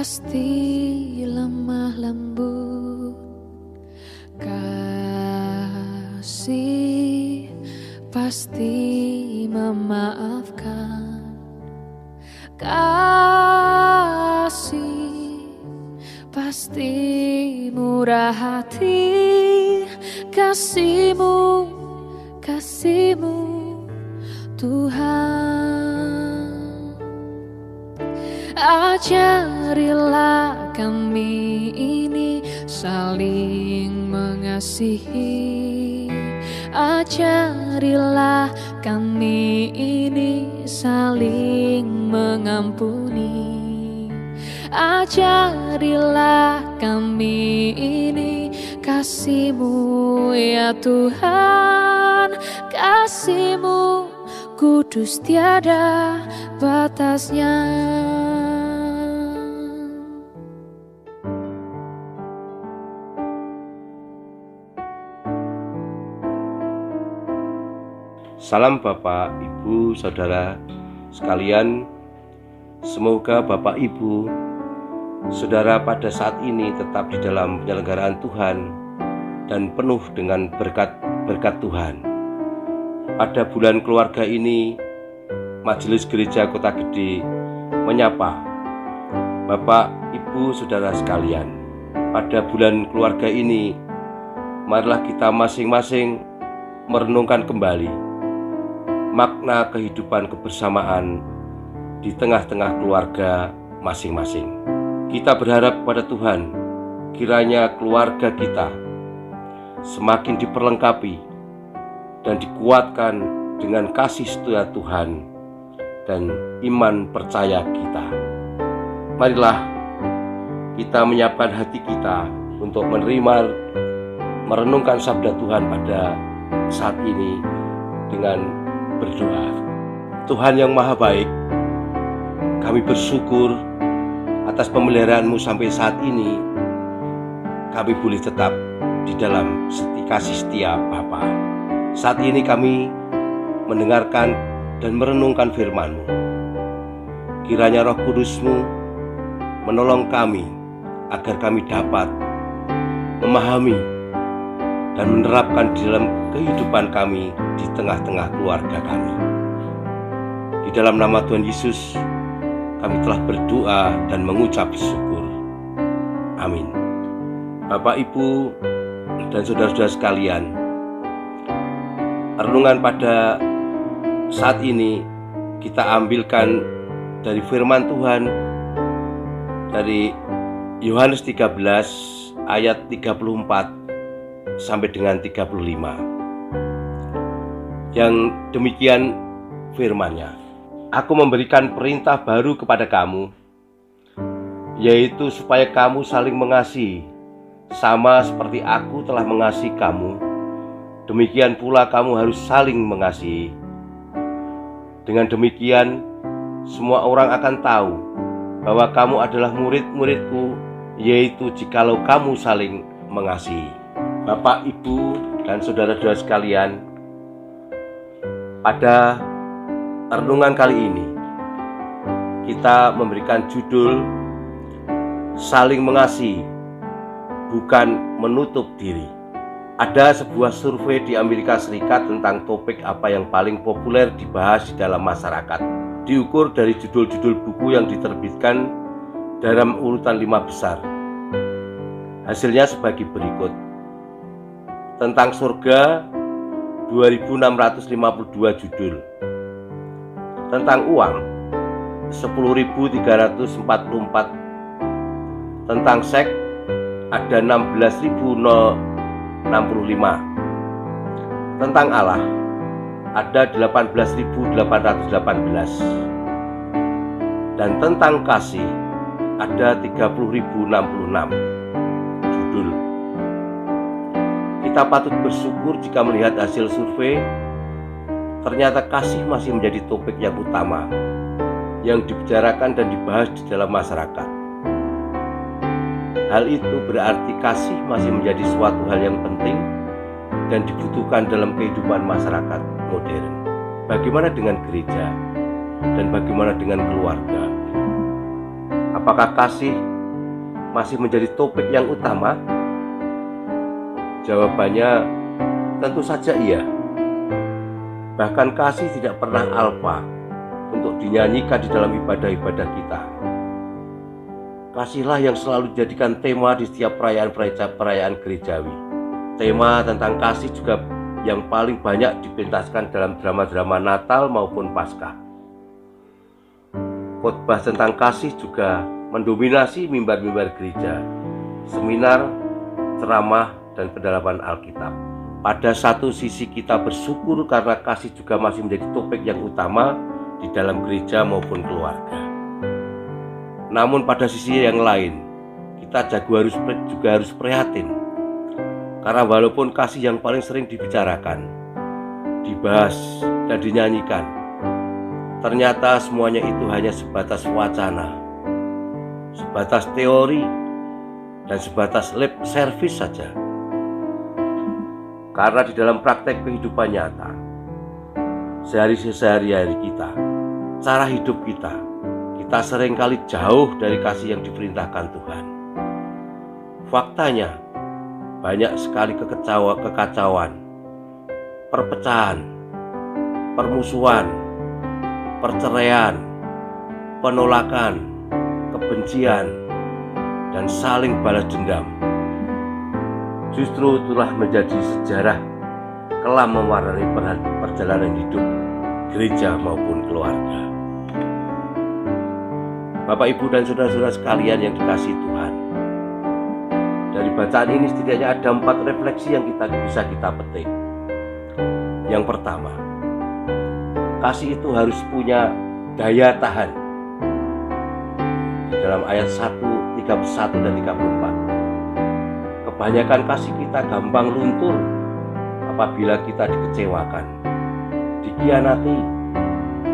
pasti lemah lembut, kasih pasti memaafkan, kasih pasti murah hati, kasih-Mu Tuhan. Ajarilah kami ini saling mengasihi, ajarilah kami ini saling mengampuni, ajarilah kami ini kasih-Mu ya Tuhan, kasih-Mu kudus tiada batasnya. Salam Bapak, Ibu, Saudara sekalian. Semoga Bapak, Ibu, Saudara pada saat ini tetap di dalam penyelenggaraan Tuhan dan penuh dengan berkat Tuhan. Pada bulan keluarga ini, Majelis Gereja Kota Gede menyapa Bapak, Ibu, Saudara sekalian. Pada bulan keluarga ini, marilah kita masing-masing merenungkan kembali makna kehidupan kebersamaan di tengah-tengah keluarga masing-masing. Kita berharap pada Tuhan, kiranya keluarga kita semakin diperlengkapi dan dikuatkan dengan kasih setia Tuhan dan iman percaya kita. Marilah kita menyiapkan hati kita untuk merenungkan sabda Tuhan pada saat ini dengan berdoa. Tuhan yang Maha Baik, kami bersyukur atas pemeliharaan-Mu sampai saat ini. Kami boleh tetap di dalam kasih setia Bapa. Saat ini kami mendengarkan dan merenungkan firman-Mu. Kiranya Roh Kudus-Mu menolong kami agar kami dapat memahami dan menerapkan di dalam kehidupan kami di tengah-tengah keluarga kami. Di dalam nama Tuhan Yesus, kami telah berdoa dan mengucap syukur. Amin. Bapak, Ibu, dan saudara-saudara sekalian, renungan pada saat ini kita ambilkan dari firman Tuhan dari Yohanes 13 ayat 34 sampai dengan 35. Yang demikian firman-Nya. Aku memberikan perintah baru kepada kamu, yaitu supaya kamu saling mengasihi, sama seperti aku telah mengasihi kamu. Demikian pula kamu harus saling mengasihi. Dengan demikian, semua orang akan tahu bahwa kamu adalah murid-muridku, yaitu jikalau kamu saling mengasihi. Bapak, Ibu, dan saudara-saudara sekalian, pada renungan kali ini kita memberikan judul saling mengasihi, bukan menutup diri. Ada sebuah survei di Amerika Serikat tentang topik apa yang paling populer dibahas di dalam masyarakat. Diukur dari judul-judul buku yang diterbitkan dalam urutan 5 besar. Hasilnya sebagai berikut. Tentang surga, 2.652 judul. Tentang uang, 10.344. Tentang seks, ada 16.065. Tentang Allah, ada 18.818. Dan tentang kasih, ada 30.066 judul. Kita patut bersyukur jika melihat hasil survei, ternyata kasih masih menjadi topik yang utama yang dibicarakan dan dibahas di dalam masyarakat. Hal itu berarti kasih masih menjadi suatu hal yang penting dan dibutuhkan dalam kehidupan masyarakat modern. Bagaimana dengan gereja dan bagaimana dengan keluarga? Apakah kasih masih menjadi topik yang utama? Jawabannya tentu saja iya. Bahkan kasih tidak pernah alpa untuk dinyanyikan di dalam ibadah-ibadah kita. Kasihlah yang selalu dijadikan tema di setiap perayaan gerejawi. Tema tentang kasih juga yang paling banyak dipentaskan dalam drama-drama Natal maupun Paskah. Khotbah tentang kasih juga mendominasi mimbar-mimbar gereja, seminar, ceramah, dan pendalaman Alkitab. Pada satu sisi kita bersyukur karena kasih juga masih menjadi topik yang utama di dalam gereja maupun keluarga. Namun pada sisi yang lain, kita juga harus prihatin. Karena walaupun kasih yang paling sering dibicarakan, dibahas, dan dinyanyikan, ternyata semuanya itu hanya sebatas wacana, sebatas teori, dan sebatas lip service saja. Karena di dalam praktek kehidupan nyata, sehari-hari kita, cara hidup kita seringkali jauh dari kasih yang diperintahkan Tuhan. Faktanya, banyak sekali kekacauan, perpecahan, permusuhan, perceraian, penolakan, kebencian, dan saling balas dendam. Justru itulah menjadi sejarah kelam mewarnai perjalanan hidup gereja maupun keluarga. Bapak, Ibu, dan saudara-saudara sekalian yang dikasihi Tuhan, dari bacaan ini setidaknya ada 4 refleksi yang bisa kita petik. Yang pertama, kasih itu harus punya daya tahan. Di dalam ayat 1, 31 dan 34, kebanyakan kasih kita gampang luntur apabila kita dikecewakan, dikhianati,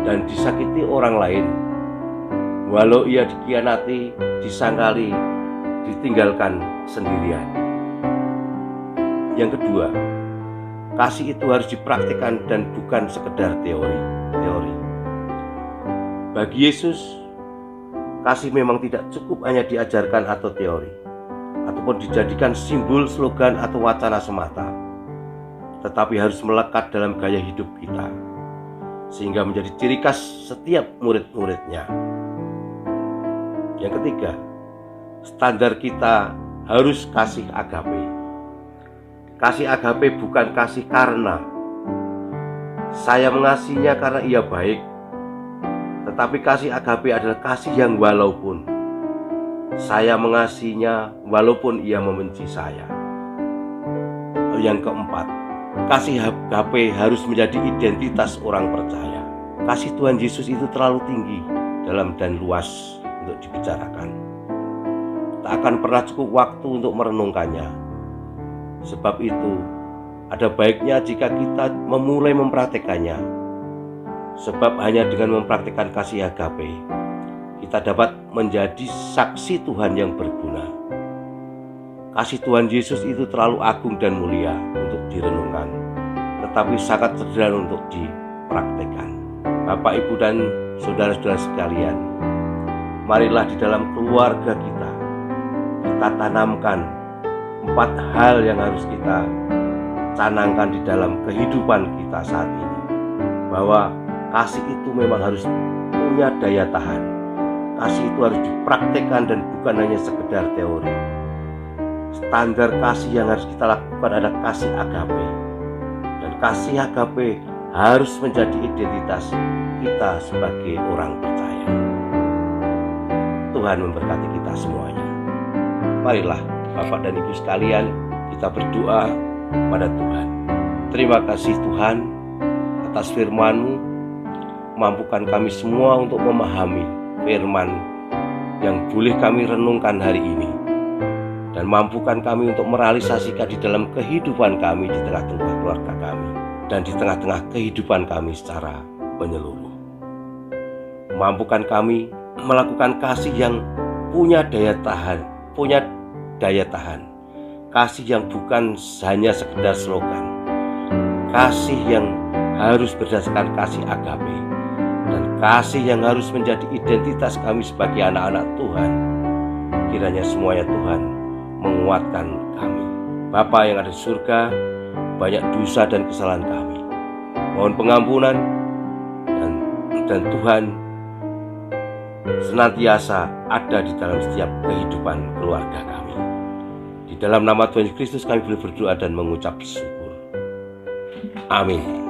dan disakiti orang lain. Walau ia dikhianati, disangkali, ditinggalkan sendirian. Yang kedua, kasih itu harus dipraktikkan dan bukan sekedar teori. Bagi Yesus, kasih memang tidak cukup hanya diajarkan atau teori, ataupun dijadikan simbol, slogan, atau wacana semata, tetapi harus melekat dalam gaya hidup kita, sehingga menjadi ciri khas setiap murid-muridnya. Yang ketiga, standar kita harus kasih agape. Kasih agape bukan kasih karena saya mengasihinya karena ia baik, tetapi kasih agape adalah kasih yang walaupun saya mengasihinya walaupun ia membenci saya. Yang keempat, kasih agape harus menjadi identitas orang percaya. Kasih Tuhan Yesus itu terlalu tinggi, dalam dan luas untuk dibicarakan. Tak akan pernah cukup waktu untuk merenungkannya. Sebab itu, ada baiknya jika kita memulai mempraktekannya. Sebab hanya dengan mempraktikkan kasih agape, kita dapat menjadi saksi Tuhan yang berguna. Kasih Tuhan Yesus itu terlalu agung dan mulia untuk direnungkan, tetapi sangat sederhana untuk dipraktekkan. Bapak, Ibu, dan saudara-saudara sekalian, marilah di dalam keluarga kita tanamkan 4 hal yang harus kita canangkan di dalam kehidupan kita saat ini. Bahwa kasih itu memang harus punya daya tahan. Kasih itu harus dipraktekkan dan bukan hanya sekedar teori. Standar kasih yang harus kita lakukan adalah kasih agape. Dan kasih agape harus menjadi identitas kita sebagai orang percaya. Tuhan memberkati kita semuanya. Marilah Bapak dan Ibu sekalian, kita berdoa kepada Tuhan. Terima kasih Tuhan atas firman-Mu. Mampukan kami semua untuk memahami firman yang boleh kami renungkan hari ini, dan mampukan kami untuk merealisasikan di dalam kehidupan kami, di tengah-tengah keluarga kami, dan di tengah-tengah kehidupan kami secara menyeluruh. Mampukan kami melakukan kasih yang punya daya tahan, kasih yang bukan hanya sekedar slogan, kasih yang harus berdasarkan kasih agape, dan kasih yang harus menjadi identitas kami sebagai anak-anak Tuhan, kiranya semuanya Tuhan menguatkan kami. Bapa yang ada di surga, banyak dosa dan kesalahan kami. Mohon pengampunan dan Tuhan senantiasa ada di dalam setiap kehidupan keluarga kami. Di dalam nama Tuhan Yesus Kristus kami boleh berdoa dan mengucap syukur. Amin.